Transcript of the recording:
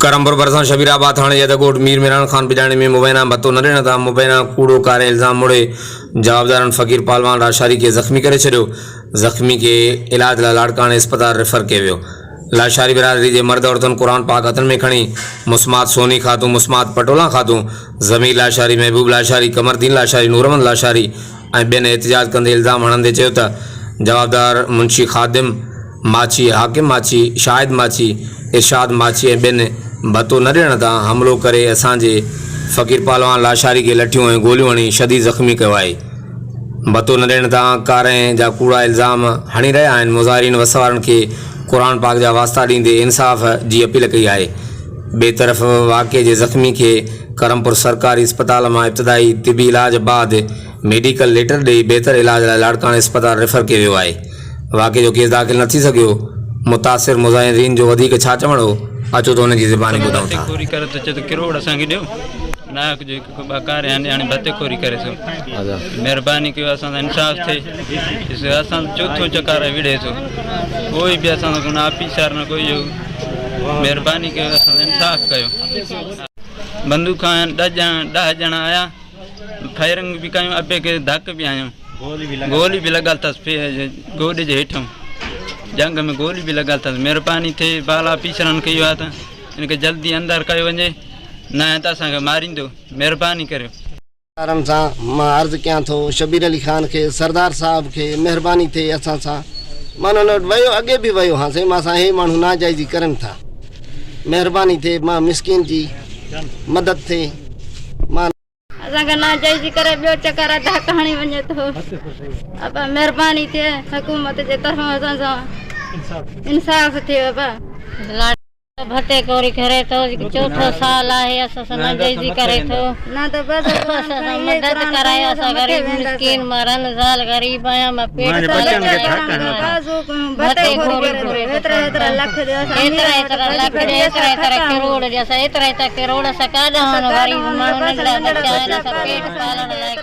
करमपुर बरसा शबीराबाद थाने जदकोट मीर मिरान खान बिजाणी में मुबैना बतो न रहना था मुबैना कूड़ो कारे इल्जाम मुड़े जवाबदार फकीर पालवान लाशारी के जख्मी करे छो। जख्मी के इलाज ला लाड़काने अस्पताल रेफर किया वियो। लाशारी बिरादरी के मर्द औरतन कुरान पाक हथन में खणी मुस्मात सोनी खातून मुस्मात पटोला खातून ज़मीर लाशारी महबूब लाशारी कमरदीन लाशारी नूरमंद लाशारी बेन एहतजाज कंदे इल्ज़ाम हणंदे चयो त जवाबदार मुंशी खादिम माची हाकिम माची शाहिद माची इरशाद माची ऐं ॿियनि बतो न ॾियण तां हमिलो करे असांजे फ़कीर पालवान लाशारी के लठियूं ऐं गोलियूं हणी शदीद ज़ख़्मी कयो आहे। बतो न ॾियण तां कारे जा कूड़ा इल्ज़ाम हणी रहिया आहिनि। मुज़ाहिरीन वसवारनि खे क़ुरान पाक जा वास्ता ॾींदे इंसाफ़ जी अपील कई आहे। ॿिए तरफ़ वाक़े जे ज़ख़्मी खे करमपुर सरकारी अस्पताल मां इब्तिदाई तिबी इलाज बाद मेडिकल लेटर ॾेई बहितर इलाज लाइ लाड़काने अस्पताल रेफर कयो वियो आहे। वाक़े जो केस दाख़िल न थी सघियो। मुतासिर मुज़ाहिरीन जो वधीक छा चवणो अचो तो उनजी ज़बानी ॿुधूं था। खोरी करे तो चए किरोड़ असांखे ॾियो नाक जो बकार हाणे भतेखोरी करे सो महिरबानी कयो असां इंसाफ़ थिए। असां चौथों चकार विढ़े थो कोई बि असां गुनाह पीसार न कोई महिरबानी कयो असां इंसाफ़ कयो। बंदूक खां 10 ॼणा आया फायरिंग भी कयूं अबे के धक भी आयूं गोली भी लॻल अथसि गोॾे जे हेठां जंग में गोली भी लॻल अथसि। महिरबानी थिए बाला पीसरनि कयो आहे त इनखे जल्दी अंदर कयो वञे न त असांखे मारींदो। महिरबानी करियो। आराम सां मां अर्ज़ु कयां थो शबीर अली खान के सरदार साहब के महिरबानी थिए असां सां मां हुन वटि वियो अॻे बि वियो हाँ साईं मां सां हे माण्हू नाजाइज़ी करनि था। महिरबानी थिए मां मिसकिन जी मदद थिए मां असांखे नाजाइज़ी करे ॿियो चकर धक हणी वञे थो। महिरबानी थिए हुकूमत जे तरफ़ां असां सां इंसाफ़ थिए। भतेखोरी करे थो चौथो साल आहे असां सां नाजाइज़ी करे थो न त बस असां सां मदद करायो। असां गरीब मिस्किन मरन ज़ाल गरीब आहियां मां पेट भतेखोरी एतिरा लख करोड़ असां एतिरा करोड़ असां काॾां गरीब माण्हू नंढड़ा बच्चा आहिनि असां पेट पालण लाइ